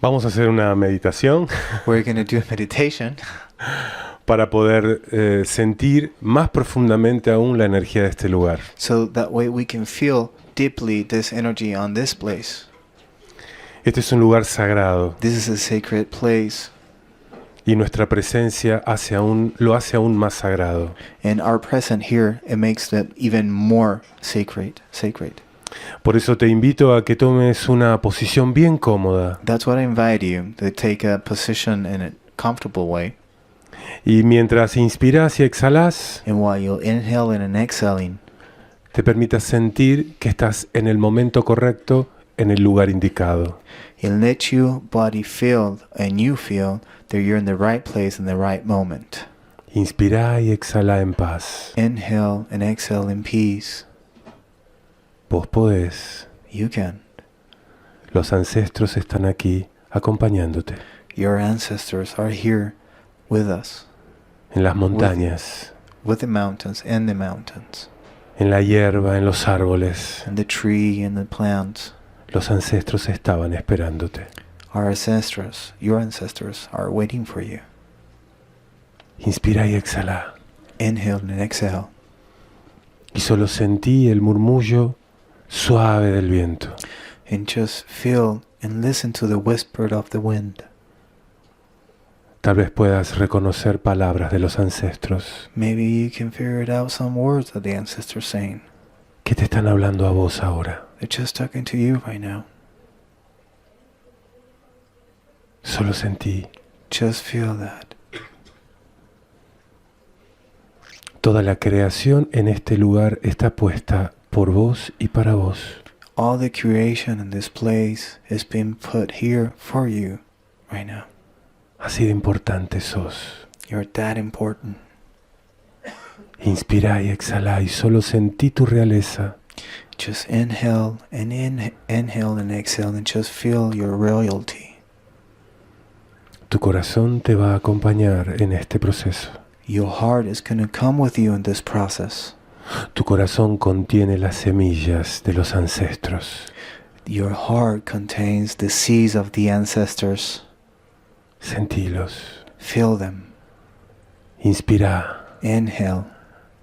Vamos a hacer una meditación We're going to do a meditation para poder sentir más profundamente aún la energía de este lugar. so that way we can feel deeply this energy on this place. Este es un lugar sagrado This is a sacred place, y nuestra presencia lo hace aún más sagrado. and our presence here, it makes it even more sacred. Por eso te invito a que tomes una posición bien cómoda That's what I invite you to take a position in a comfortable way. y mientras inspiras y exhalas, And while you're inhaling and exhaling, te permitas sentir que estás en el momento correcto, en el lugar indicado. and let your body feel and you feel that you're in the right place in the right moment. Inspira y exhala en paz. Inhale and exhale in peace. Vos podés. You can. Los ancestros están aquí acompañándote. Your ancestors are here with us, En las montañas, with the mountains and the mountains, en la hierba, en los árboles. and the tree and the plants. Los ancestros estaban esperándote. Our ancestors, your ancestors, are waiting for you. Inspira y exhala. Inhale and exhale. Y solo sentí el murmullo suave del viento. And just feel and listen to the whisper of the wind. Tal vez puedas reconocer palabras de los ancestros. Maybe you can figure it out some words that the ancestors saying. ¿Qué te están hablando a vos ahora? They're just talking to you right now. Solo sentí. Just feel that. Toda la creación en este lugar está puesta por vos y para vos. All the creation in this place is being put here for you right now. Así de importante sos. You're that important. Inspira y exhala y solo sentí tu realeza. Just inhale and inhale and exhale and just feel your royalty. Tu corazón te va a acompañar en este proceso. Your heart is going to come with you in this process. Tu corazón contiene las semillas de los ancestros. Your heart contains the seeds of the ancestors. Sentilos. Feel them. Inspira. Inhale.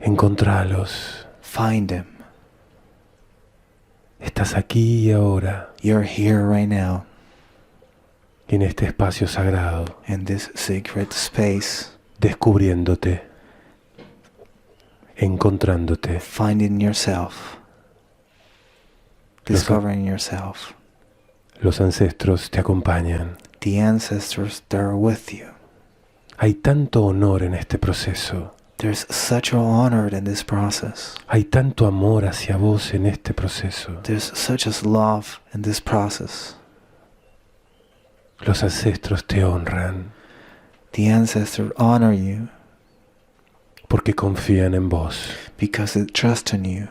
Encontralos. Find them. Estás aquí y ahora, You're here right now en este espacio sagrado, in this sacred space, descubriéndote, encontrándote. finding yourself, discovering yourself. Los ancestros te acompañan. The ancestors, they're with you. Hay tanto honor en este proceso. There's such an honor in this process. Hay tanto amor hacia vos en este proceso. There's such a love in this process. Los ancestros te honran The ancestors honor you porque confían en vos. because they trust in you.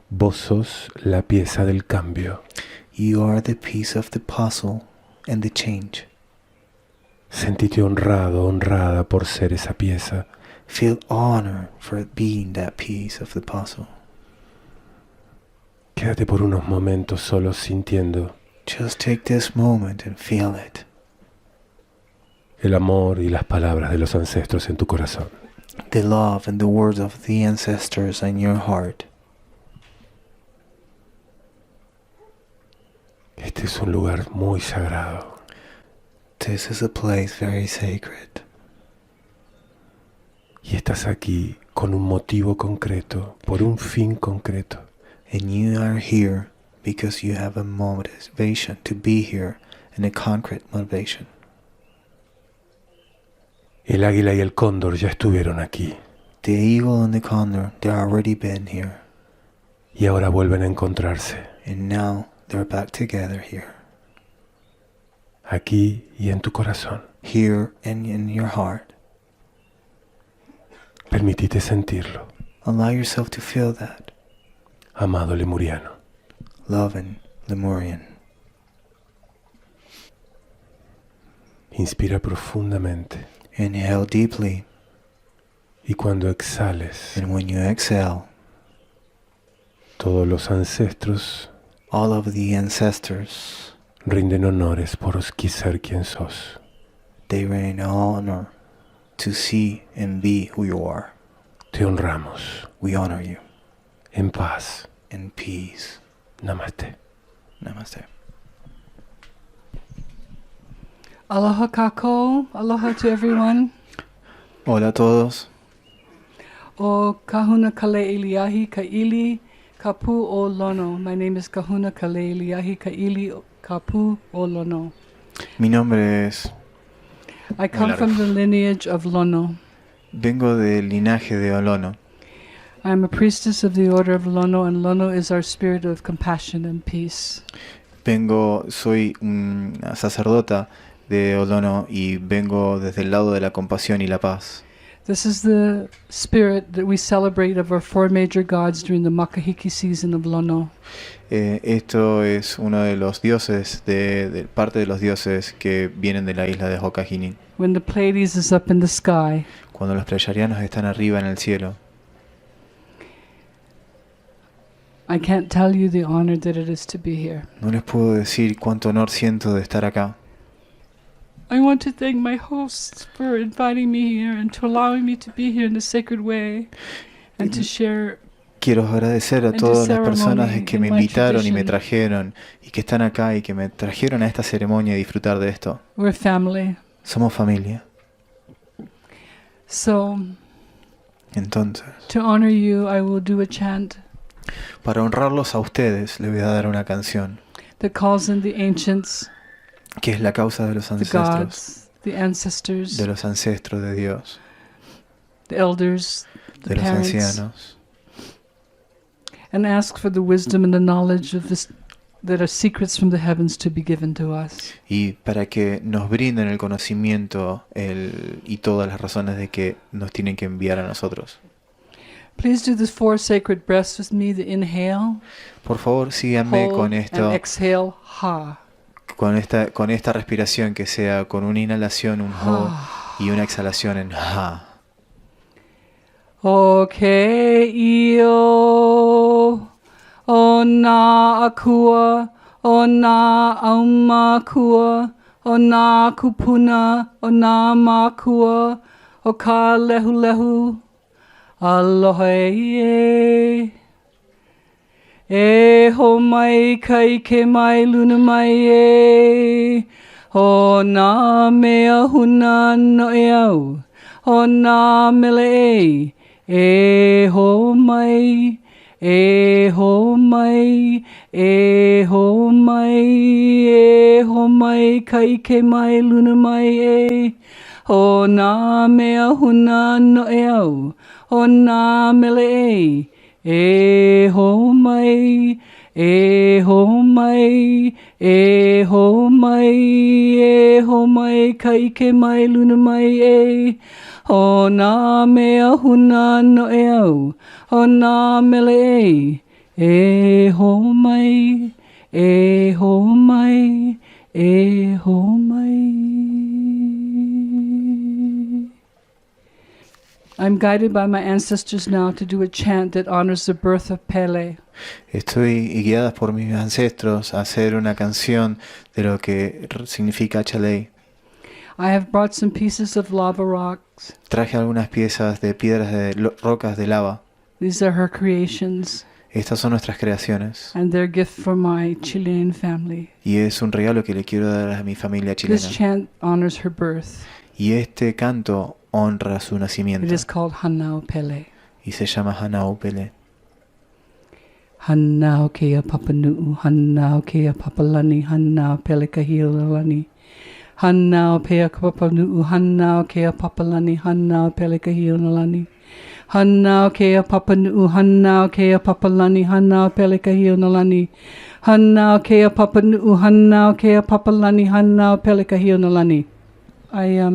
Vos sos la pieza del cambio. You are the piece of the puzzle and the change. Sentite honrado, honrada por ser esa pieza. Feel honor for being that piece of the puzzle. Quédate por unos momentos solos sintiendo Just take this moment and feel it. el amor y las palabras de los ancestros en tu corazón. The love and the words of the ancestors in your heart. Este es un lugar muy sagrado. This is a place very sacred. Y estás aquí con un motivo concreto, por un fin concreto. And you are here because you have a motivation to be here and a concrete motivation. El águila y el cóndor ya estuvieron aquí. The eagle and the condor, they already been here. Y ahora vuelven a encontrarse. And now they're back together here. Aquí y en tu corazón. Here and in your heart. Permitite sentirlo. Allow yourself to feel that. Amado lemuriano. Loving Lemurian. Inspira profundamente. Inhale deeply. Y cuando exhales, And when you exhale, todos los ancestros all of the ancestors, rinden honores por ser quien sos. They rain honor to see and be who you are. Te honramos. We honor you. En paz. In peace. Namaste. Namaste. Aloha kako, aloha to everyone. Hola a todos. O kahuna kaleiliahi kaili kapu o lono. My name is Kahuna kaleiliahi kaili kapu o lono. Mi nombre es... I come from the lineage of Lono. Vengo del linaje de Olono. I am a priestess of the order of Lono, and Lono is our spirit of compassion and peace. Soy una sacerdota de Olono y vengo desde el lado de la compasión y la paz. This is the spirit that we celebrate of our four major gods during the Makahiki season of Lono. Esto es uno de los dioses, de parte de los dioses que vienen de la isla de Hokkaido. When the Pleiades is up in the sky, Cuando los pleyadianos están arriba en el cielo. I can't tell you the honor that it is to be here. No les puedo decir cuánto honor siento de estar acá. I want to thank my hosts for inviting me here and to allowing me to be here in a sacred way and to share. Quiero agradecer a And todas the las personas ceremony que in me my invitaron y me tradition. trajeron y que están acá y que me trajeron a esta ceremonia y disfrutar de esto. We're family. Somos familia. So, Entonces, to honor you, I will do a chant para honrarlos a ustedes, les voy a dar una canción, that calls in the ancients, que es la causa de los the ancestros, gods, the ancestors, de los ancestros de Dios, the elders, the de los parents, ancianos, and ask for the wisdom and the knowledge of this that are secrets from the heavens to be given to us. y para que nos brinden el conocimiento y todas las razones de que nos tienen que enviar a nosotros. Please do the four sacred breaths with me, the inhale, Por favor, síganme hold, con and esto, exhale, ha. con esta respiración que sea con una inhalación, un ho, y una exhalación en ha. Okay, io, ona akua, ona aumakua, ona kupuna, ona makua, oka lehu lehu, aloha e ho mai kai ke mai luna mai ho nā mea huna no e au, ho nā mele ho mai, ho mai, ho mai, ho mai kai ke mai luna mai ho nā mea huna no e au, ho nā mele ho mai, ho mai, ho mai, ho mai kai ke mai luna mai ho nā mea huna no e au, ho nā mele ho mai, ho mai, ho mai. I'm guided by my ancestors now to do a chant that honors the birth of Pele. Estoy guiada por mis ancestros a hacer una canción de lo que significa Chalei. I have brought some pieces of lava rocks. Traje algunas piezas de piedras de rocas de lava. These are her creations, Estas son nuestras creaciones. and they're a gift for my Chilean family. Y es un regalo que le quiero dar a mi familia chilena. This chant honors her birth. Y este canto honra su It nacimiento. is called Hanau Pele. Y se llama Hanau Pele. Hanau kea papanu'u, hanau kea papalani, hanau pele kahiolani. Hanau pea papanu'u, hanau kea papalani, hanau pele kahiolani. Hanau kea papanu'u, hanau kea papalani, hanau pele kahiolani. Hanau kea papanu'u, hanau kea papalani, hanau pele kahiolani. I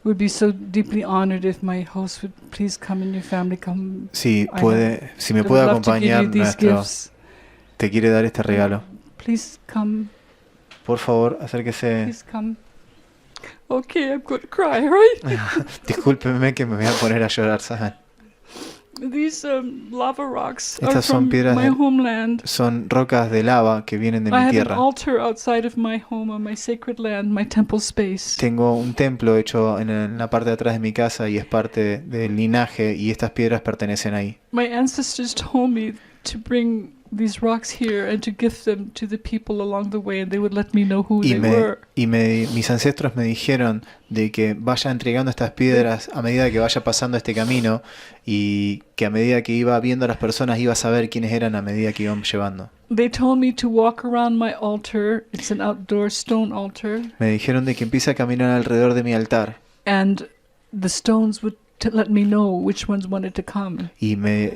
would be so deeply honored if my host would please come and your family come. Si me I would puede love to give acompañar you these gifts. te quiere dar este regalo. Please come. Por favor, acérquese. Please come. Okay, I'm going to cry, right? Discúlpeme que me voy a poner a llorar, ¿saben? These lava rocks are Estas son from piedras my homeland. son rocas de lava que vienen de I mi have an tierra. altar outside of my home on my sacred land, my temple space. Tengo un templo hecho en la parte de atrás de mi casa y es parte del linaje y estas piedras pertenecen ahí. My ancestors told me to bring these rocks here and to give them to the people along the way, and they would let me know who they were. Mis ancestros me dijeron de que vaya entregando estas piedras a medida que vaya pasando este camino y que a medida que iba viendo a las personas iba a saber quiénes eran a medida que iban llevando. They told me to walk around my altar. It's an outdoor stone altar. Me dijeron de que empiece a caminar alrededor de mi altar. And the stones would let me know which ones wanted to come. Y me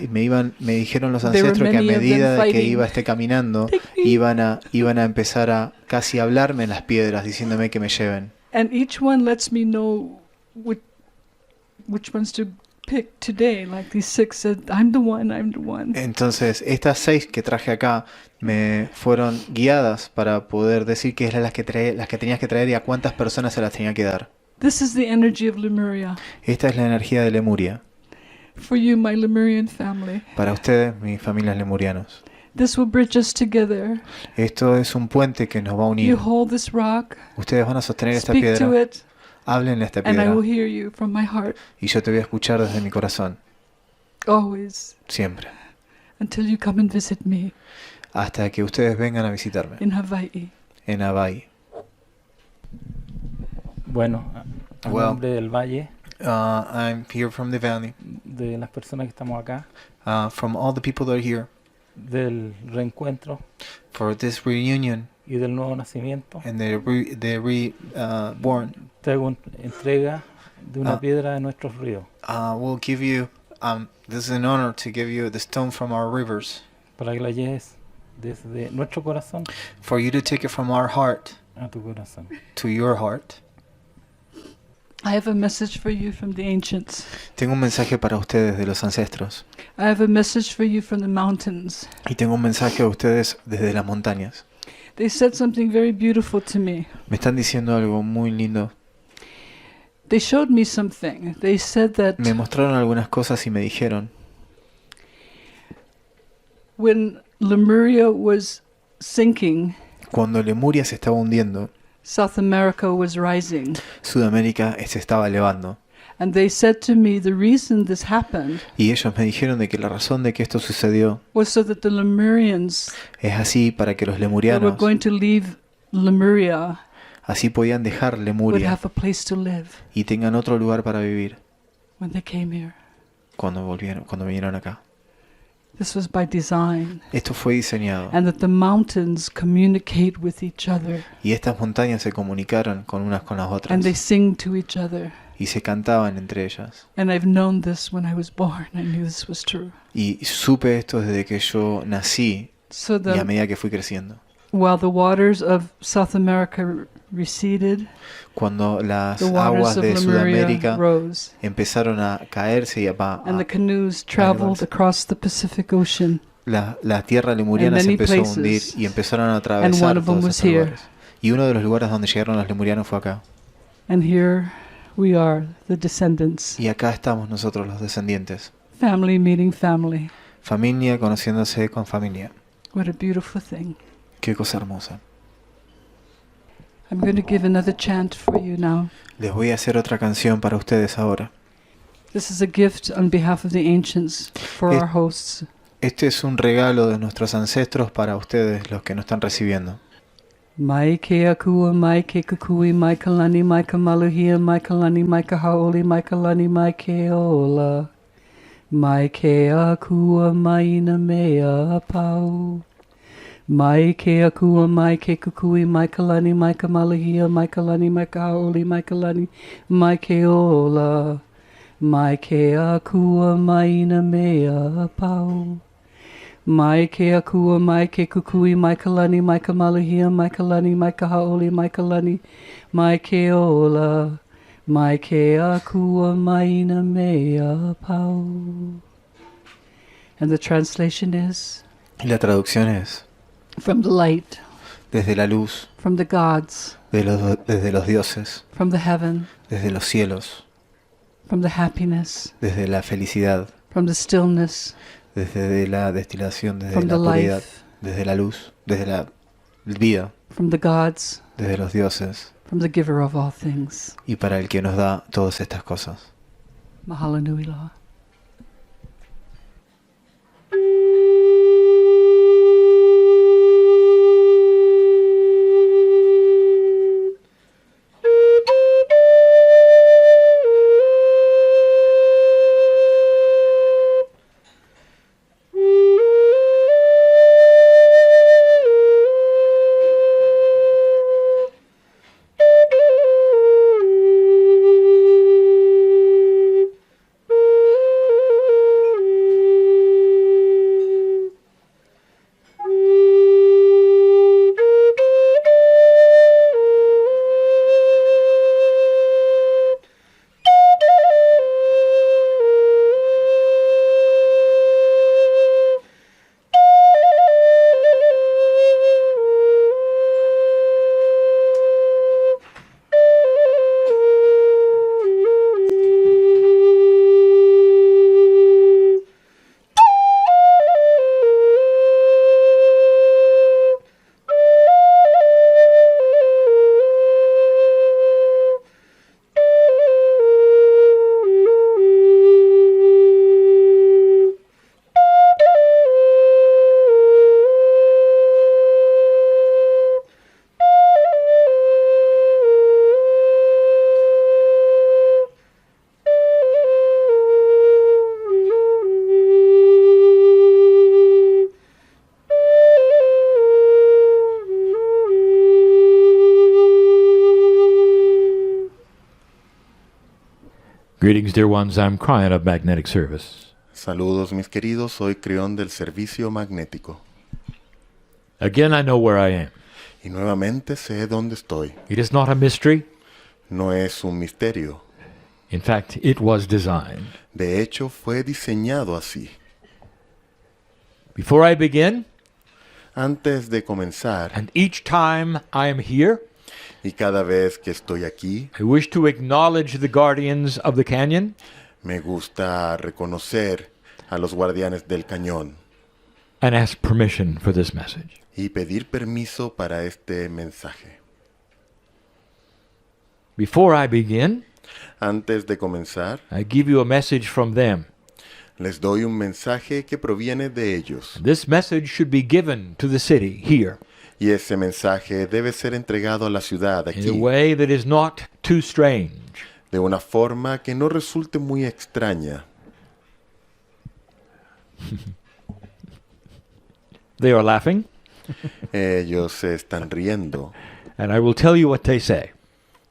dijeron los ancestros que a medida de que iba caminando iban a empezar a casi hablarme en las piedras diciéndome que me lleven. And each one lets me know which ones to pick today. Like these 6 said, I'm the one. Entonces, estas 6 que traje acá me fueron guiadas para poder decir que eran las que tenías que traer y a cuántas personas se las tenía que dar. This is the energy of Lemuria. Esta es la energía de Lemuria. For you, my Lemurian family. Para ustedes, mis familias lemurianos. This will bridge us together. Esto es un puente que nos va a unir. You hold this rock. Ustedes van a sostener esta Speak to piedra. it. Háblenle a esta And I piedra. will hear you from my heart. Y yo te voy a escuchar desde mi corazón. Always. Siempre. Until you come and visit me. Hasta que ustedes vengan a visitarme. In Hawaii. En Hawaii. Bueno, a nombre del Valle, I'm here from the valley. de las personas que estamos acá, From all the people that are here. del reencuentro For this reunion. y del nuevo nacimiento, And the reborn. traigo entrega de una piedra de nuestros ríos We'll give you, this is an honor to give you the stone from our rivers. para que la lleves desde nuestro corazón For you to take it from our heart a tu corazón. to your heart. I have a message for you from the ancients. Tengo un mensaje para ustedes de los ancestros. I have a message for you from the mountains. Y tengo un mensaje a ustedes desde las montañas. They said something very beautiful to me. Me están diciendo algo muy lindo. They showed me something. They said that Me mostraron algunas cosas y me dijeron, when Lemuria was sinking, cuando Lemuria se estaba hundiendo, South America was rising. Sudamérica se estaba elevando. And they said to me the reason this happened Y ellos me dijeron de que la razón de que esto sucedió was so that the Lemurians es así para que los that were lemurianos going to leave Lemuria así podían dejar would Lemuria have a place to live y tengan otro lugar para vivir when they came here. cuando vinieron acá. This was by design. Esto fue diseñado. And that the mountains communicate with each other. Y estas montañas se comunicaron con unas con las otras. And they sing to each other. Y se cantaban entre ellas. And I've known this when I was born. I knew this was true. Y supe esto desde que yo nací So y a medida que fui creciendo. while the waters of South America receded, cuando las the waters aguas of de Lemuria Sudamérica rose. empezaron a caerse y And the canoes traveled across the Pacific Ocean. la tierra lemuriana In se many empezó a hundir places. y empezaron a And atravesar one of them todos was estos here. lugares. Y uno de los lugares donde llegaron los lemurianos fue acá. And here we are, the descendants. Y acá estamos nosotros los descendientes. Family meeting family. Familia conociéndose con familia. What a beautiful thing. Qué cosa hermosa. I'm going to give another chant for you now. Les voy a hacer otra canción para ustedes ahora. This is a gift on behalf of the ancients for our hosts. Este es un regalo de nuestros ancestros para ustedes, los que nos están recibiendo. Mai ke akua, mai ke kukui, mai kalani, mai kamaluhia, mai kalani, mai kahaoli, mai kalani, mai ke ola. Mai ke akua, mai na mea pau. Mai ke akua, mai ke kukui, mai kalani, mai kamaluhia, mai kalani, mai kahaoli, mai kalani, mai ke ola. Mai ke akua, mai na mea pau. Mai ke akua, mai ke kukui, mai kalani, mai kamaluhia, mai kalani, mai kahaoli, mai kalani, mai ke ola. Mai ke akua, mai na mea pau. And the translation is, Y la traducción es, from the light, desde la luz, from the gods, desde los dioses, from the heaven, desde los cielos, from the happiness, desde la felicidad, from the stillness, desde la destilación, desde from la the puridad, life, desde la luz, desde la vida, from the gods, desde los dioses from the giver of all things. y para el que nos da todas estas cosas. Mahalo nui loa. Greetings, dear ones. I'm Cryon of Magnetic Service. Saludos mis queridos, soy Crión del Servicio Magnético. Again, I know where I am. Y nuevamente sé dónde estoy. It is not a mystery. No es un misterio. In fact, it was designed. De hecho, fue diseñado así. Before I begin, Antes de comenzar, and each time I am here, y cada vez que estoy aquí, I wish to acknowledge the guardians of the canyon me gusta reconocer a los guardianes del cañón and ask permission for this message. y pedir permiso para este mensaje. Before I begin, Antes de comenzar, I give you a message from them. les doy un mensaje que proviene de ellos. This message should be given to the city here Y ese mensaje debe ser entregado a la ciudad in a aquí, way that is not too strange. de una forma que no resulte muy extraña. They are laughing, Ellos se están riendo and I will tell you what they say.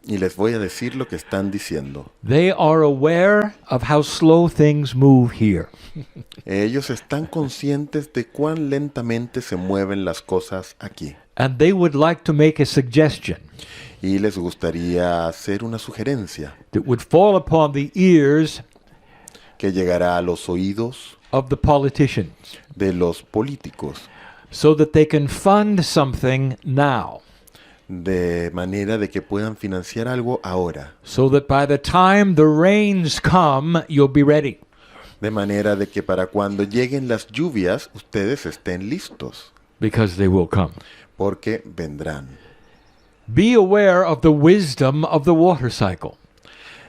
y les voy a decir lo que están diciendo. They are aware of how slow things move here. Ellos están conscientes de cuán lentamente se mueven las cosas aquí And they would like to make a suggestion y les gustaría hacer una sugerencia that would fall upon the ears que llegará a los oídos of the politicians de los políticos, so that they can fund something now, de manera de que puedan financiar algo ahora, so that by the time the rains come, you'll be ready. de manera de que para cuando lleguen las lluvias ustedes estén listos, Because they will come. porque vendrán. Be aware of the wisdom of the water cycle.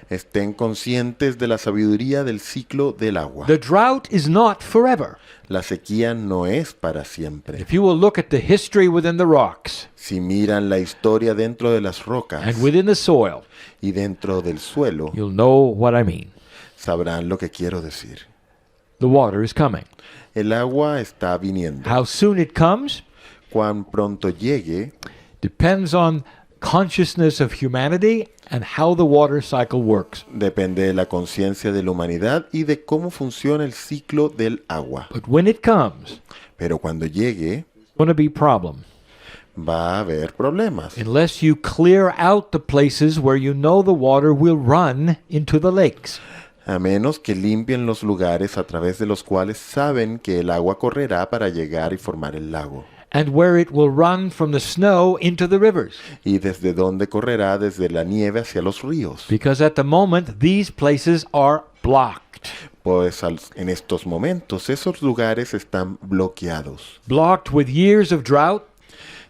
Estén conscientes de la sabiduría del ciclo del agua. The drought is not forever. La sequía no es para siempre. If you will look at the history within the rocks Si miran la historia dentro de las rocas and within the soil, y dentro del suelo, you'll know what I mean. sabrán lo que quiero decir. The water is coming. El agua está viniendo. How soon it comes Cuán pronto llegue depends on consciousness of humanity and how the water cycle works. depende de la conciencia de la humanidad y de cómo funciona el ciclo del agua. But when it comes, Pero cuando llegue, there's going to be problem va a haber problemas. unless you clear out the places where you know the water will run into the lakes. A menos que limpien los lugares a través de los cuales saben que el agua correrá para llegar y formar el lago. and where it will run from the snow into the rivers. y desde donde correrá desde la nieve hacia los ríos. Because at the moment, these places are blocked. Pues en estos momentos esos lugares están bloqueados. Blocked with years of drought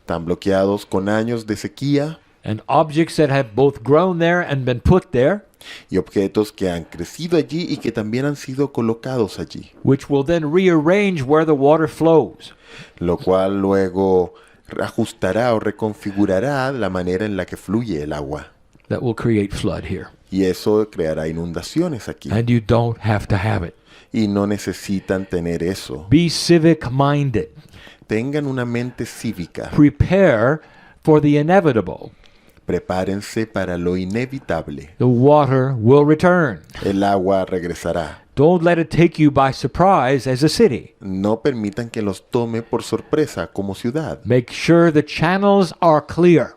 Están bloqueados con años de sequía and objects that have both grown there and been put there, y objetos que han crecido allí y que también han sido colocados allí, which will then rearrange where the water flows. lo cual luego ajustará o reconfigurará la manera en la que fluye el agua. That will create flood here. Y eso creará inundaciones aquí. And you don't have to have it. Y no necesitan tener eso. Be civic-minded. Tengan una mente cívica. Prepare for the inevitable. Prepárense para lo inevitable. The water will return. El agua regresará. Don't let it take you by surprise as a city. No permitan que los tome por sorpresa como ciudad. Make sure the channels are clear,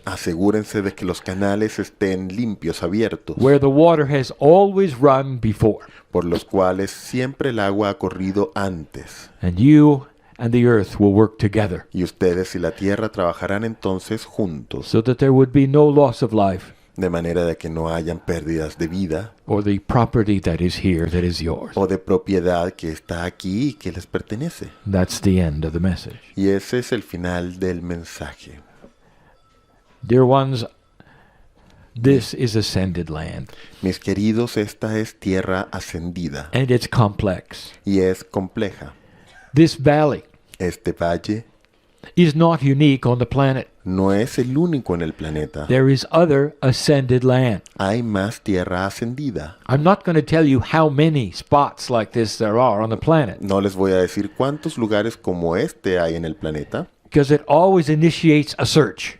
Asegúrense de que los canales estén limpios, abiertos, where the water has always run before. por los cuales siempre el agua ha corrido antes. And you and the earth will work together Y ustedes y la tierra trabajarán entonces juntos, so that there would be no loss of life de manera de que no hayan pérdidas de vida or the property that is here that is yours. o de propiedad que está aquí y que les pertenece. That's the end of the message. Y ese es el final del mensaje. Dear ones, this is ascended land, Mis queridos, esta es tierra ascendida and it's complex. y es compleja. This valley Este valle is not unique on the planet. no es el único en el planeta. There is other ascended land. Hay más tierra ascendida. I'm not going to tell you how many spots like this there are on the planet, No les voy a decir cuántos lugares como este hay en el planeta, because it always initiates a search.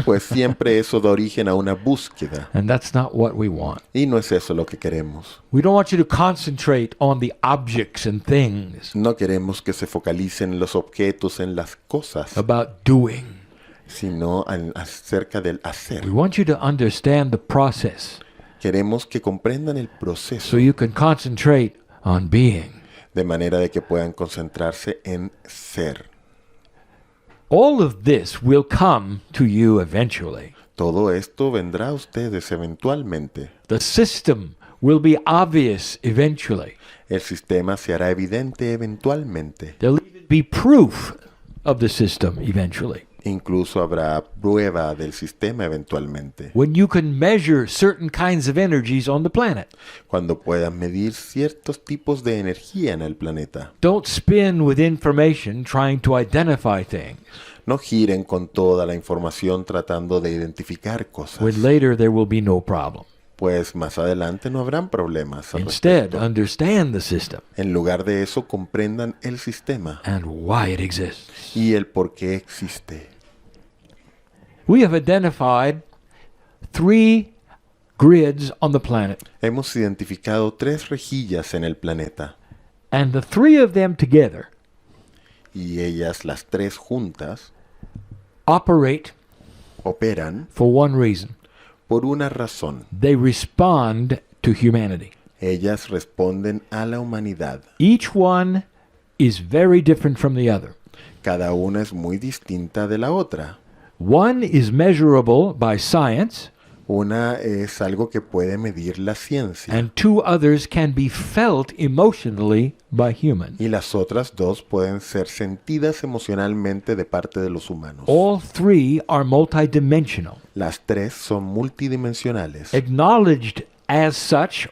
pues siempre eso da origen a una búsqueda. And that's not what we want. Y no es eso lo que queremos. We don't want you to concentrate on the objects and things, No queremos que se focalicen los objetos en las cosas, about doing. sino acerca del hacer. We want you to understand the process Queremos que comprendan el so proceso, you can concentrate on being. de manera de que puedan concentrarse en ser. All of this will come to you eventually. Todo esto vendrá a ustedes eventualmente. The system will be obvious eventually. El sistema se hará evidente eventualmente. There'll even be proof of the system eventually. Incluso habrá prueba del sistema eventualmente. When you can measure certain kinds of energies on the planet. Cuando puedan medir ciertos tipos de energía en el planeta. Don't spin with information trying to identify things, No giren con toda la información tratando de identificar cosas. when later there will be no problem. Pues más adelante no habrán problemas al Instead, respecto. understand the system En lugar de eso, comprendan el sistema and why it exists. y el por qué existe. We have identified 3 grids on the planet, Hemos identificado 3 rejillas en el planeta and the 3 of them together y ellas, las 3 juntas, operate operan for one reason. por una razón. They respond to humanity. Ellas responden a la humanidad. Each one is very different from the other. Cada una es muy distinta de la otra. One is measurable by science, Una es algo que puede medir la ciencia and 2 others can be felt emotionally by humans. y las otras 2 pueden ser sentidas emocionalmente de parte de los humanos. All 3 are multidimensional, Las 3 son multidimensionales, acknowledged as such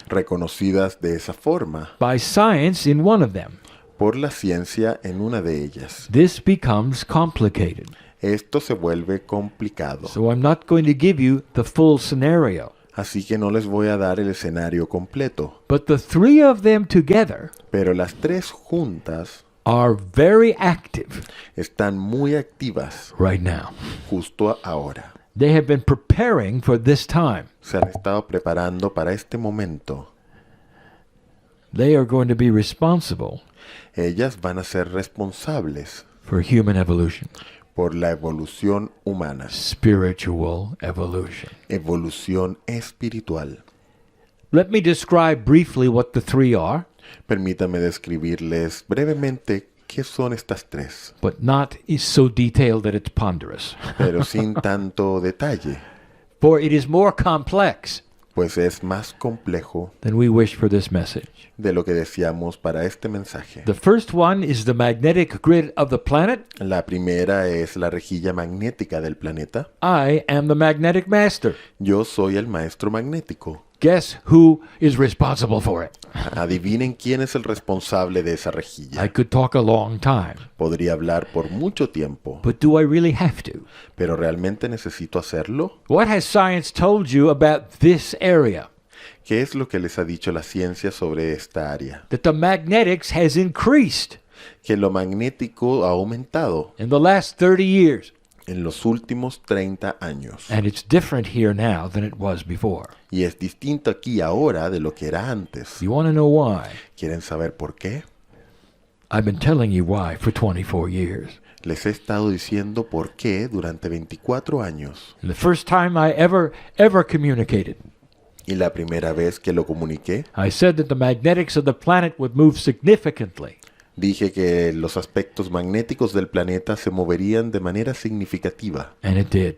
reconocidas de esa forma by science in one of them. por la ciencia en una de ellas. This becomes complicated. Esto se vuelve complicado, So I'm not going to give you the full scenario. así que no les voy a dar el escenario completo. But the 3 of them together Pero las 3 juntas are very active están muy activas right now. justo ahora. They have been preparing for this time. Se han estado preparando para este momento. They are going to be responsible Ellas van a ser responsables for human evolution, por la evolución humana, spiritual evolution. evolución espiritual. Let me describe briefly what the 3 are, Permítame describirles brevemente ¿qué son estas tres? but not is so detailed that it's ponderous. Pero sin tanto detalle, For it is more complex pues es más complejo than we wish for this message. de lo que deseamos para este mensaje. The first one is the magnetic grid of the planet. La primera es la rejilla magnética del planeta. I am the magnetic master. Yo soy el maestro magnético. Guess who is responsible for it? Adivinen quién es el responsable de esa rejilla. I could talk a long time, Podría hablar por mucho tiempo, but do I really have to? pero ¿realmente necesito hacerlo? What has science told you about this area? ¿Qué es lo que les ha dicho la ciencia sobre esta área? That the magnetics has increased Que lo magnético ha aumentado in the last 30 years. en los últimos 30 años. And it's different here now than it was before. Y es distinto aquí ahora de lo que era antes. You want to know why? ¿Quieren saber por qué? I've been telling you why for 24 years. Les he estado diciendo por qué durante 24 años. And the first time I ever communicated, Y la primera vez que lo comuniqué, I said that the magnetics of the planet would move significantly. dije que los aspectos magnéticos del planeta se moverían de manera significativa. And it did.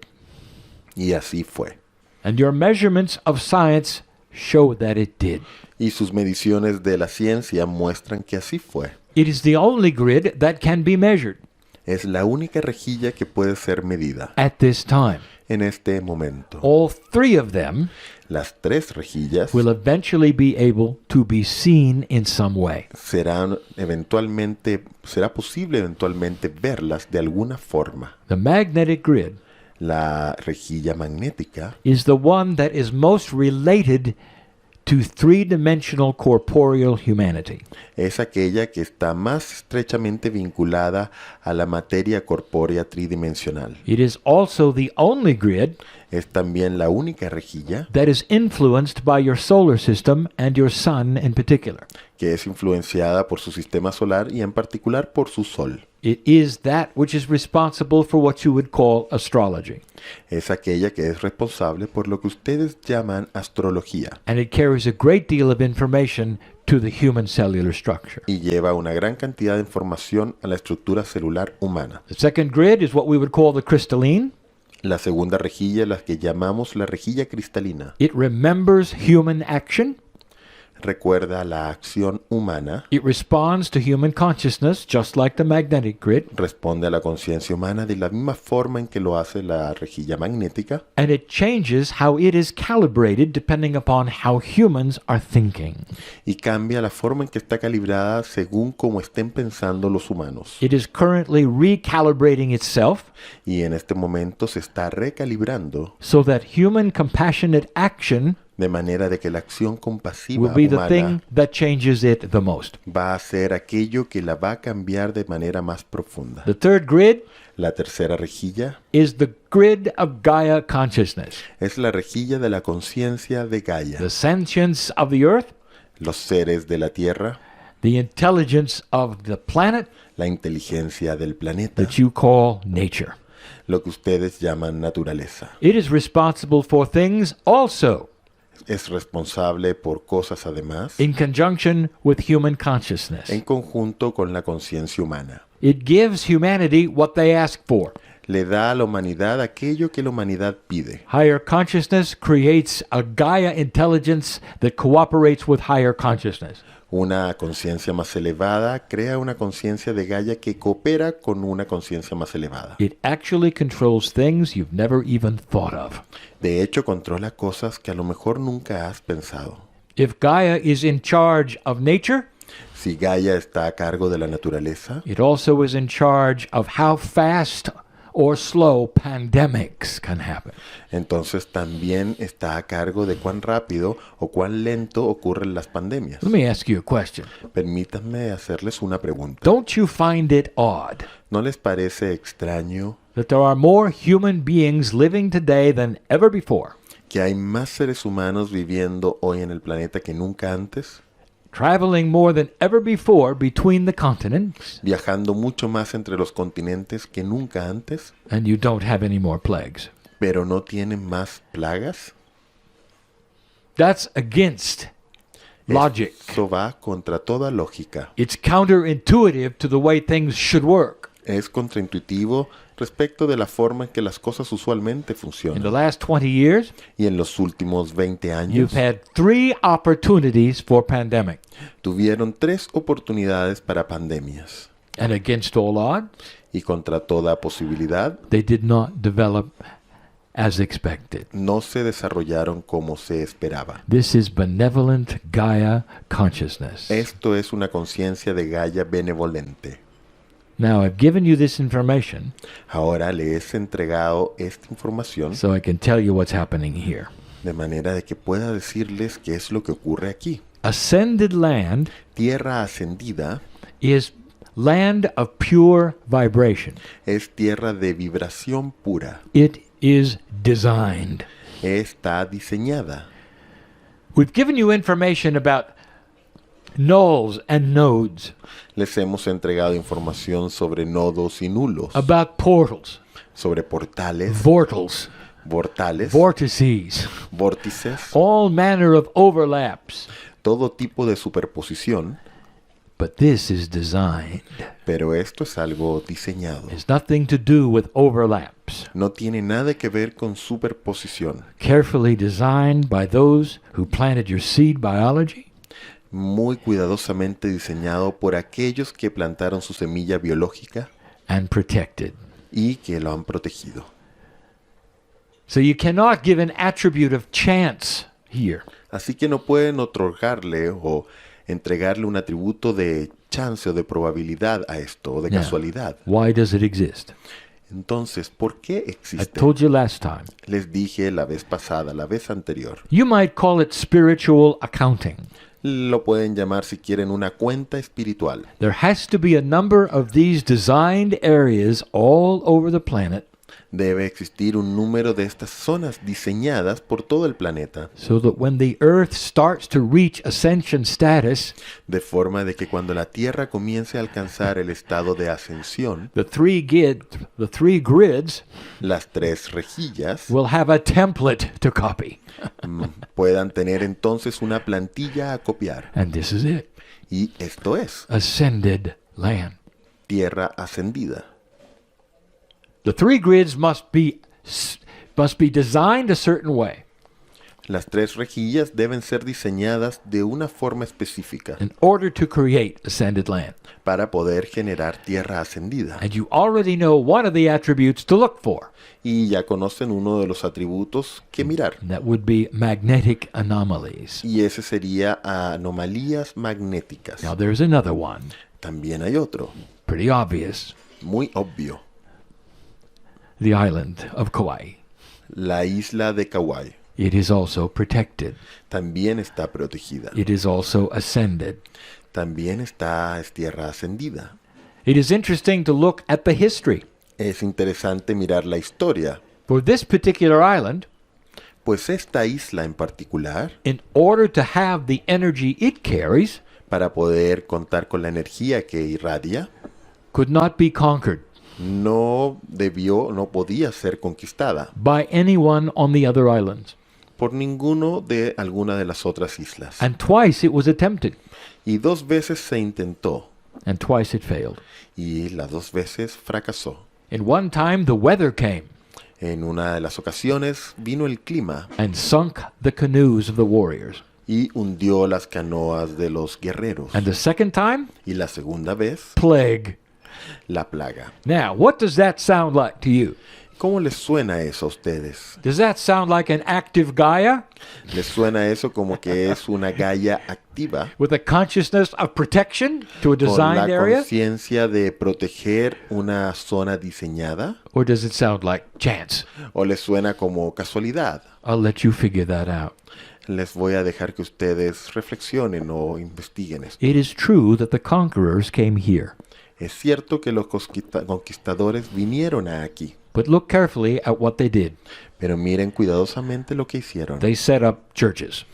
Y así fue. And your measurements of science show that it did. Y sus mediciones de la ciencia muestran que así fue. It is the only grid that can be measured Es la única rejilla que puede ser medida at this time. en este momento. All three of them Las tres rejillas will eventually be able to be seen in some way. será posible eventualmente verlas de alguna forma. The magnetic grid La rejilla magnética is the one that is most related to three-dimensional corporeal humanity. es aquella que está más estrechamente vinculada a la materia corpórea tridimensional. It is also the only grid Es también la única rejilla that is influenced by your solar system and your sun in particular. que es influenciada por su sistema solar y en particular por su sol. It is that which is responsible for what you would call astrology. Es aquella que es responsable por lo que ustedes llaman astrología And it carries a great deal of information to the human cellular structure. y lleva una gran cantidad de información a la estructura celular humana. The second grid is what we would call the crystalline. La segunda rejilla, la que llamamos la rejilla cristalina, It remembers human action. recuerda la acción humana, It responds to human consciousness, just like the magnetic grid. responde a la conciencia humana de la misma forma en que lo hace la rejilla magnética And it changes how it is calibrated depending upon how humans are thinking. y cambia la forma en que está calibrada según cómo estén pensando los humanos. It is currently recalibrating itself Y en este momento se está recalibrando so that human compassionate action de manera de que la acción compasiva will be the humana thing that changes it the most. va a ser aquello que la va a cambiar de manera más profunda. The third grid La tercera rejilla is the grid of Gaia consciousness, es la rejilla de la conciencia de Gaia, the sentience of the earth, los seres de la Tierra, the intelligence of the planet la inteligencia del planeta, that you call nature. lo que ustedes llaman naturaleza. It is responsible for things also Es responsable por cosas además in conjunction with human consciousness. en conjunto con la conciencia humana. It gives humanity what they ask for. Le da a la humanidad aquello que la humanidad pide. Higher consciousness creates a Gaia intelligence that cooperates with higher consciousness. Una conciencia más elevada crea una conciencia de Gaia que coopera con una conciencia más elevada. It actually controls things you've never even thought of. De hecho, controla cosas que a lo mejor nunca has pensado. If Gaia is in charge of nature, Si Gaia está a cargo de la naturaleza, it also is in charge of how fast or slow pandemics can happen. entonces también está a cargo de cuán rápido o cuán lento ocurren las pandemias. Let me ask you a question. Permítanme hacerles una pregunta. Don't you find it odd ¿No les parece extraño that there are more human beings living today than ever before, que hay más seres humanos viviendo hoy en el planeta que nunca antes? traveling more than ever before between the continents, Viajando mucho más entre los continentes que nunca antes, and you don't have any more plagues? pero no tienen más plagas? That's against logic. Eso va contra toda lógica. It's counterintuitive to the way things should work. Es contraintuitivo respecto de la forma en que las cosas usualmente In the funcionan. last 20 years, Y en los últimos 20 años you've had 3 opportunities for pandemic. tuvieron 3 oportunidades para pandemias. And against all odds, Y contra toda posibilidad, they did not develop as expected. no se desarrollaron como se esperaba. This is benevolent Gaia consciousness. Esto es una conciencia de Gaia benevolente. Now, I've given you this information Ahora le he entregado esta información so I can tell you what's happening here. de manera de que pueda decirles qué es lo que ocurre aquí. Ascended land Tierra ascendida is land of pure vibration. es tierra de vibración pura. It is designed. Está diseñada. We've given you information about nulls and nodes, Les hemos entregado información sobre nodos y nulos, about portals, sobre portales, vortals, vortales, vortices, vórtices, all manner of overlaps. todo tipo de superposición, But this is designed. pero esto es algo diseñado. It's nothing to do with overlaps. No tiene nada que ver con superposición. Carefully designed by those who planted your seed biology, Muy cuidadosamente diseñado por aquellos que plantaron su semilla biológica and protected. y que lo han protegido. So you cannot give an attribute of chance here. Así que no pueden otorgarle o entregarle un atributo de chance o de probabilidad a esto, o de Yeah. casualidad. Why does it exist? Entonces, ¿por qué I existe? told you last time. Les dije la vez pasada, la vez anterior. You might call it spiritual accounting. Lo pueden llamar si quieren una cuenta espiritual. There has to be a number of these designed areas all over the planet Debe existir un número de estas zonas diseñadas por todo el planeta, so that when the Earth starts to reach ascension status, de forma de que cuando la Tierra comience a alcanzar el estado de ascensión, the three grids las 3 rejillas will have a template to copy. puedan tener entonces una plantilla a copiar. And this is it. Y esto es Ascended land. Tierra ascendida. The 3 grids must be designed a certain way Las 3 rejillas deben ser diseñadas de una forma específica in order to create ascended land. para poder generar tierra ascendida. And you already know one of the attributes to look for. Y ya conocen uno de los atributos que mirar. And that would be magnetic anomalies. Y ese sería anomalías magnéticas. Now there's another one, También hay otro, pretty obvious. muy obvio. The island of Kauai. La isla de Kauai It is also protected. también está protegida. It is also ascended. También es tierra ascendida. It is interesting to look at the history. Es interesante mirar la historia, For this particular island, pues esta isla en particular, in order to have the energy it carries, para poder contar con la energía que irradia, could not be conquered no podía ser conquistada by anyone on the other islands. por ninguno de alguna de las otras islas. And twice it was attempted, Y 2 veces se intentó, and twice it failed. y las 2 veces fracasó. In one time, the weather came En una de las ocasiones vino el clima and sunk the canoes of the warriors. y hundió las canoas de los guerreros. And the second time, Y la segunda vez, plague. la plaga. Now, what does that sound like to you? ¿Cómo les suena eso a ustedes? Does that sound like an active Gaia ¿Les suena eso como que es una Gaia activa with a consciousness of protection to a con la designed area? conciencia de proteger una zona diseñada? Or does it sound like chance? ¿O les suena como casualidad? I'll let you figure that out. Les voy a dejar que ustedes reflexionen o investiguen esto. It is true that the conquerors came here, Es cierto que los conquistadores vinieron aquí, but look carefully at what they did. pero miren cuidadosamente lo que hicieron. They set up churches,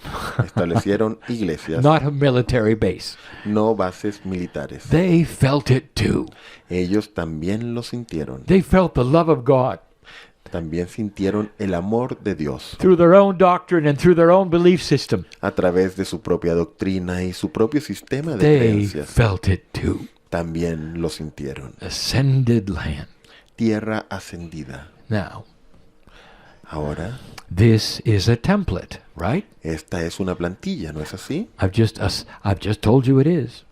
Establecieron iglesias, not a military base. no bases militares. They felt it too. Ellos también lo sintieron. They felt the love of God. También sintieron el amor de Dios through their own doctrine and through their own belief system. a través de su propia doctrina y su propio sistema de They creencias. felt it too. También lo sintieron. Ascended land. Tierra ascendida. Now, Ahora, this is a template, right? esta es una plantilla, ¿no es así? I've just told you it is.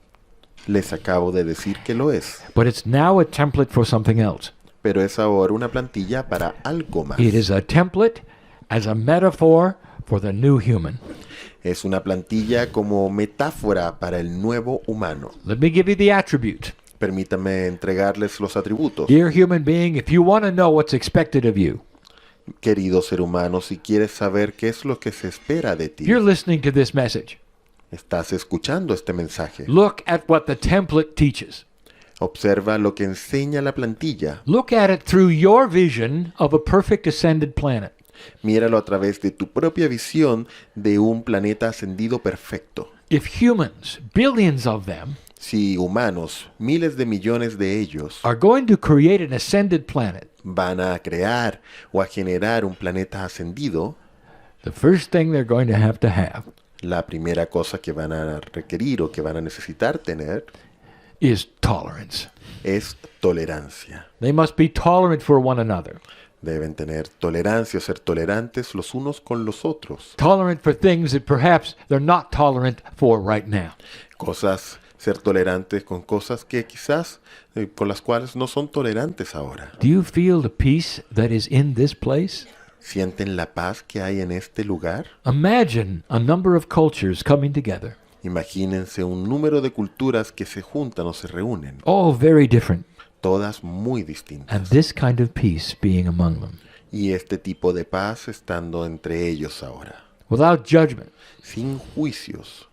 Les acabo de decir que lo es. But it's now a template for something else. Pero es ahora una plantilla para algo más. It is a template as a metaphor for the new human. Es una plantilla como metáfora para el nuevo humano. Let me give you the attribute. Permítame entregarles los atributos. Dear human being, if you want to know what's expected of you, Querido ser humano, si quieres saber qué es lo que se espera de ti, you're listening to this message. estás escuchando este mensaje. Look at what the template teaches. Observa lo que enseña la plantilla. Look at it through your vision of a perfect ascended planet. Míralo a través de tu propia visión de un planeta ascendido perfecto. If humans, billions of them, Si humanos, miles de millones de ellos, are going to create an ascended planet, van a crear o a generar un planeta ascendido, the first thing they're going to have, la primera cosa que van a requerir o que van a necesitar tener is tolerance. es tolerancia. They must be tolerant for one another. Deben tener tolerancia, ser tolerantes los unos con los otros. Tolerant for things that perhaps they're not tolerant for right now. Ser tolerantes con cosas que quizás con las cuales no son tolerantes ahora. Do you feel the peace that is in this place? ¿Sienten la paz que hay en este lugar? Imagine a number of cultures coming together, Imagínense un número de culturas que se juntan o se reúnen, all very different, todas muy and distintas. this kind of peace being among them, Y este tipo de paz estando entre ellos ahora, without judgment, sin juicios,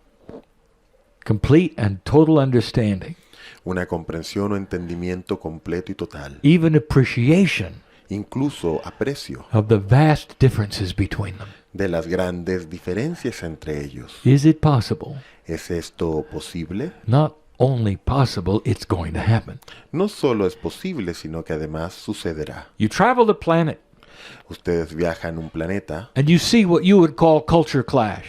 complete and total understanding, una comprensión o entendimiento completo y total, even appreciation incluso aprecio of the vast differences between them. de las grandes diferencias entre ellos. Is it possible? ¿Es esto posible? Not only possible, it's going to happen. No solo es posible, sino que además sucederá. You travel the planet Ustedes viajan un planeta and you see what you would call culture clash.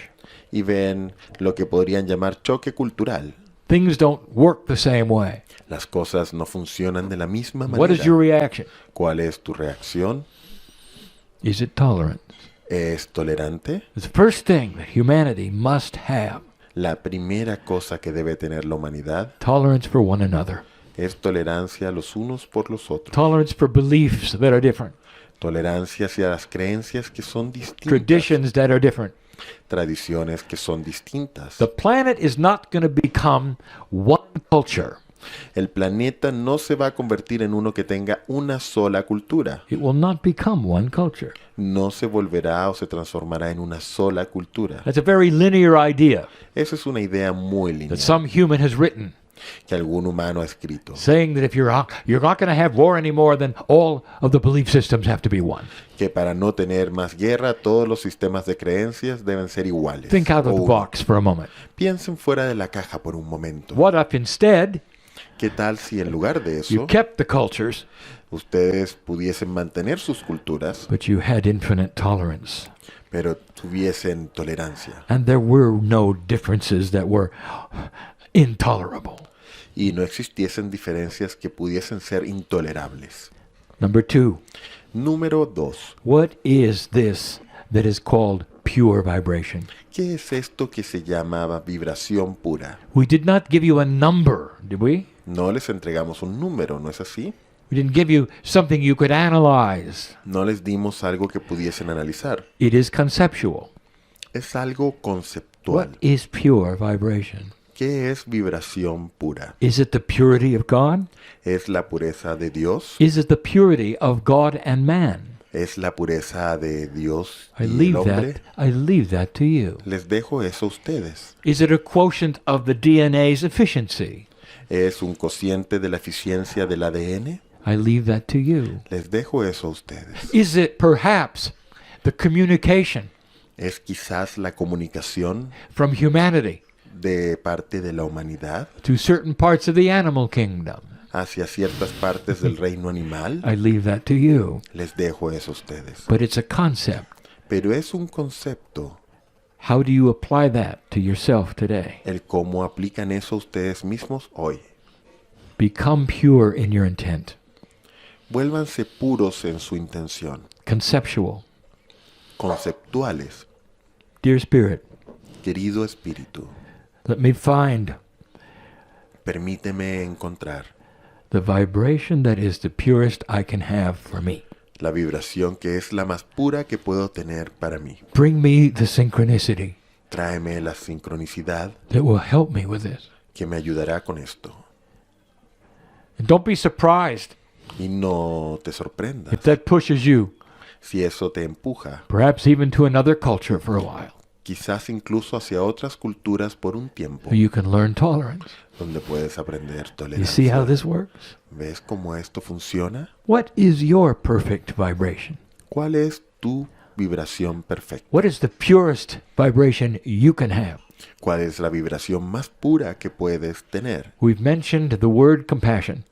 y ven lo que podrían llamar choque cultural. Things don't work the same way. Las cosas no funcionan de la misma What is your manera. reaction? ¿Cuál es tu reacción? Is it tolerant? ¿Es tolerante? It's the first thing that humanity must have. La primera cosa que debe tener la humanidad Tolerance for one another. es tolerancia los unos por los otros. Tolerance for beliefs that are different. Tolerancia hacia las creencias que son distintas. Traditions that are different. Tradiciones que son distintas. The planet is not going to become one culture. El planeta no se va a convertir en uno que tenga una sola cultura. It will not become one culture. No se volverá o se transformará en una sola cultura. That's a very linear idea Esa es una idea muy that lineal some human has written, que algún humano ha escrito. saying that if you're not going to have war anymore, then all of the belief systems have to be one. Que para no tener más guerra, todos los sistemas de creencias deben ser iguales. Think out o of the uno. box for a moment. Piensen fuera de la caja por un momento. What if instead ¿Qué tal si en lugar de you eso, kept the cultures, ustedes pudiesen mantener sus culturas, but you had infinite tolerance? pero tuviesen tolerancia? And there were no differences that were intolerable. Y no existiesen diferencias que pudiesen ser intolerables. Number 2, Número 2. what is this that is called pure vibration? ¿Qué es esto que se llama vibración pura? We did not give you a number, did we? No les entregamos un número, ¿no es así? We didn't give you something you could analyze. No les dimos algo que pudiesen analizar. It is conceptual. Es algo conceptual. What is pure vibration? ¿Qué es vibración pura? Is it the purity of God? ¿Es la pureza de Dios? Is it the purity of God and man? ¿Es la pureza de Dios I y el leave hombre? that to you. Les dejo eso a ustedes. Is it a quotient of the DNA's efficiency? ¿Es un cociente de la eficiencia del ADN? I leave that to you. Les dejo eso a ustedes. Is it perhaps the communication ¿Es quizás la comunicación from humanity de parte de la humanidad to certain parts of the animal kingdom? hacia ciertas partes del reino animal, I leave that to you. les dejo eso a ustedes. But it's a concept. Pero es un concepto, How do you apply that to yourself today? el cómo aplican eso ustedes mismos hoy. Become pure in your intent. Vuélvanse puros en su intención, Conceptual. conceptuales. Dear Spirit, Querido Espíritu, let me find permíteme encontrar the vibration that is the purest I can have for me. la vibración que es la más pura que puedo tener para mí. Bring me the synchronicity Tráeme la sincronicidad that will help me with this. que me ayudará con esto. And don't be surprised Y no te sorprendas if that pushes you, si eso te empuja, perhaps even to another culture for a while, quizás incluso hacia otras culturas por un tiempo, where you can learn tolerance. donde puedes aprender You see how tolerancia. this works? ¿Ves cómo esto funciona? What is your perfect vibration? ¿Cuál es tu vibración perfecta? What is the purest vibration you can have? ¿Cuál es la vibración más pura que puedes tener? We've mentioned the word compassion,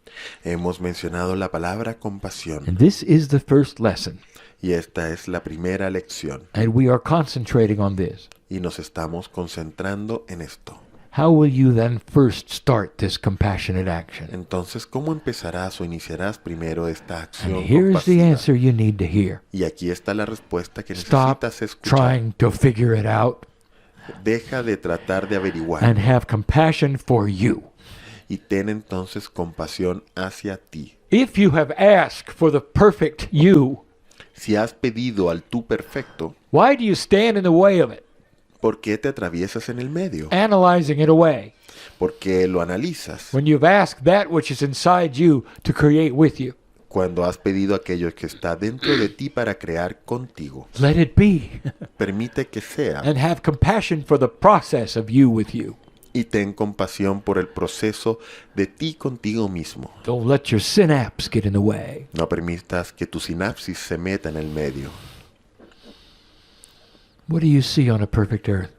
Hemos mencionado la palabra compasión and this is the first lesson, y esta es la primera lección and we are concentrating on this. y nos estamos concentrando en esto. How will you then first start this compassionate action? Entonces, ¿cómo empezarás o iniciarás primero esta And acción here's the compasiva? answer you need to hear. Y aquí está la respuesta que Stop necesitas escuchar. trying to figure it out Deja de tratar de averiguar and have compassion for you. y ten entonces compasión hacia ti. If you have asked for the perfect you, Si has pedido al tú perfecto, why do you stand in the way of it, ¿por qué te atraviesas en el medio? analyzing it away, ¿Por qué lo analizas? when you've asked that which is inside you to create with you? Cuando has pedido aquello que está dentro de ti para crear contigo. Let it be, Permite que sea and have compassion for the process of you with you. y ten compasión por el proceso de ti contigo mismo. Don't let your synapse get in the way. No permitas que tu sinapsis se meta en el medio. What do you see on a perfect earth?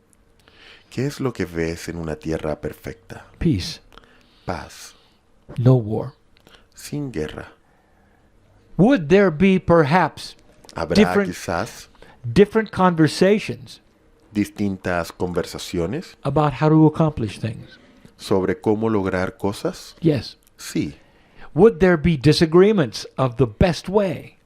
¿Qué es lo que ves en una tierra perfecta? Peace, Paz, no war. sin guerra. Would there be perhaps Habrá Different- different conversations distintas conversaciones about how to accomplish things? sobre cómo lograr cosas. Yes. Sí. Would there be disagreements of the best way?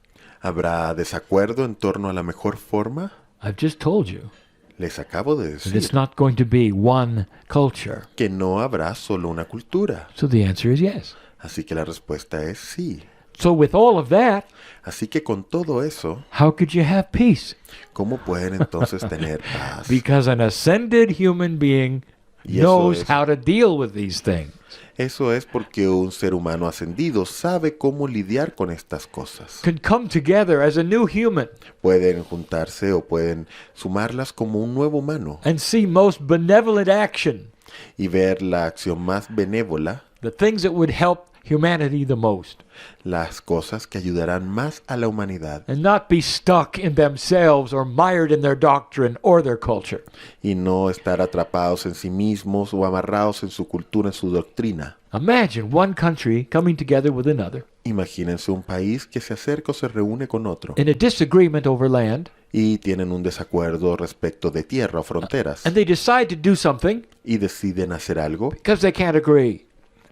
¿Habrá desacuerdo en torno a la mejor forma? I've just told you Les acabo de that it's decir not going to be one culture. que no habrá solo una cultura. So the answer is yes. Así que la respuesta es sí. So with all of that, Así que con todo eso, how could you have peace? ¿cómo pueden entonces tener paz? Because an ascended human being Y eso knows es- how to deal with these things. Eso es porque un ser humano ascendido sabe cómo lidiar con estas cosas. Can come together as a new human Pueden juntarse o pueden sumarlas como un nuevo humano and see most benevolent action, y ver la acción más benévola, the things that would help humanity the most, las cosas que ayudarán más a la humanidad and not be stuck in themselves or mired in their doctrine or their culture. y no estar atrapados en sí mismos o amarrados en su cultura, en su doctrina. Imagine one country coming together with another Imagínense un país que se acerca o se reúne con otro in a disagreement over land, y tienen un desacuerdo respecto de tierra o fronteras and they decide to do something y deciden hacer algo because they can't agree.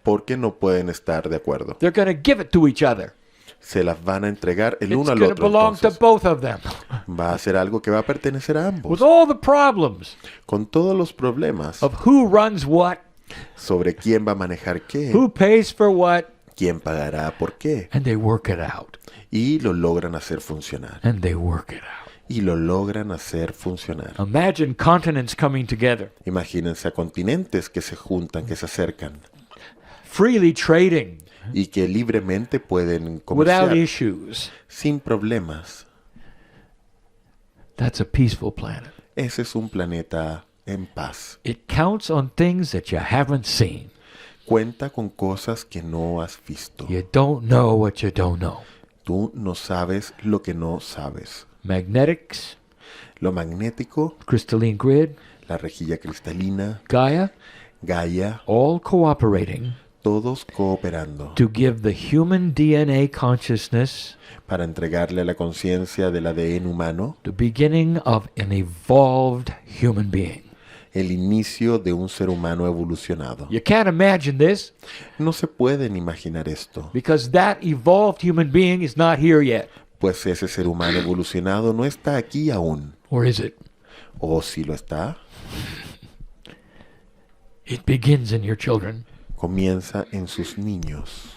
porque no pueden estar de acuerdo. They're going to give it to each other. Se las van a entregar el It's uno al going to otro. belong to Entonces, both of them. va a ser algo que va a pertenecer a ambos. With all the problems Con todos los problemas of who runs what, sobre quién va a manejar qué, who pays for what, quién pagará por qué. and they work it out. Y lo logran hacer funcionar. And they work it out. Y lo logran hacer funcionar. Imagine continents coming together, Imagínense a continentes que se juntan, que se acercan freely trading y que libremente pueden without comerciar issues. sin problemas. That's a peaceful planet. Ese es un planeta en paz. It counts on things that you haven't seen. Cuenta con cosas que no has visto. You don't know what you don't know. Tú no sabes lo que no sabes. Magnetics, Lo magnético, crystalline grid, la rejilla cristalina, Gaia, Gaia, all cooperating todos cooperando to give the human DNA consciousness para entregarle a la conciencia del ADN humano the beginning of an evolved human being. el inicio de un ser humano evolucionado. You can't imagine this No se pueden imaginar esto, because that evolved human being is not here yet. pues ese ser humano evolucionado no está aquí aún. Or is it? ¿O si lo está? It begins in your children, Comienza en sus niños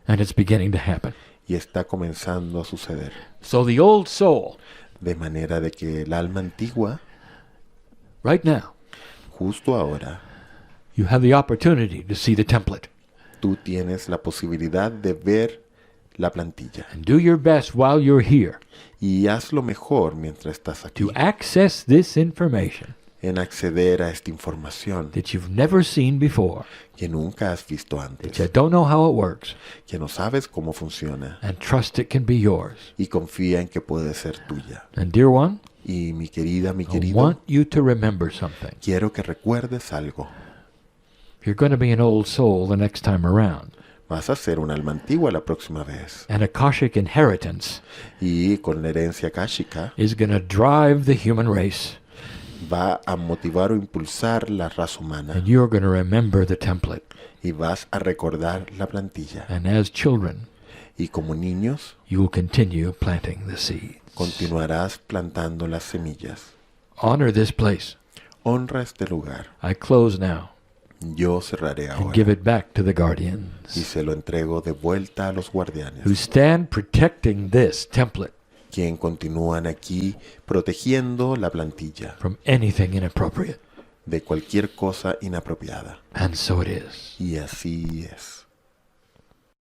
and it's beginning to happen. y está comenzando a suceder. So the old soul, De manera de que el alma antigua, right now, justo ahora, you have the opportunity to see the template. tú tienes la posibilidad de ver la plantilla. And do your best while you're here Y haz lo mejor mientras estás aquí to access this information en acceder a esta información that you've never seen before, que nunca has visto that antes, you don't know how it works, que no sabes cómo funciona and trust it can be yours. y confía en que puede ser tuya. And dear one, Y mi querida, mi I querido, want you to remember something. quiero que recuerdes algo. You're going to be an old soul the next time around. Vas a ser un alma antigua la próxima vez. And Akashic inheritance Y con la herencia kashika is going to drive the human race. va a motivar o impulsar la raza humana. And you're going to remember the template. Y vas a recordar la plantilla. And as children, Y como niños, you will continue planting the seeds. continuarás plantando las semillas. Honor this place. Honra este lugar. I close now Yo cerraré and give ahora. it back to the Y guardians se lo entrego de vuelta a los who guardianes, stand protecting this template quien continúan aquí protegiendo la plantilla from anything inappropriate. de cualquier cosa inapropiada. And so it is. Y así es.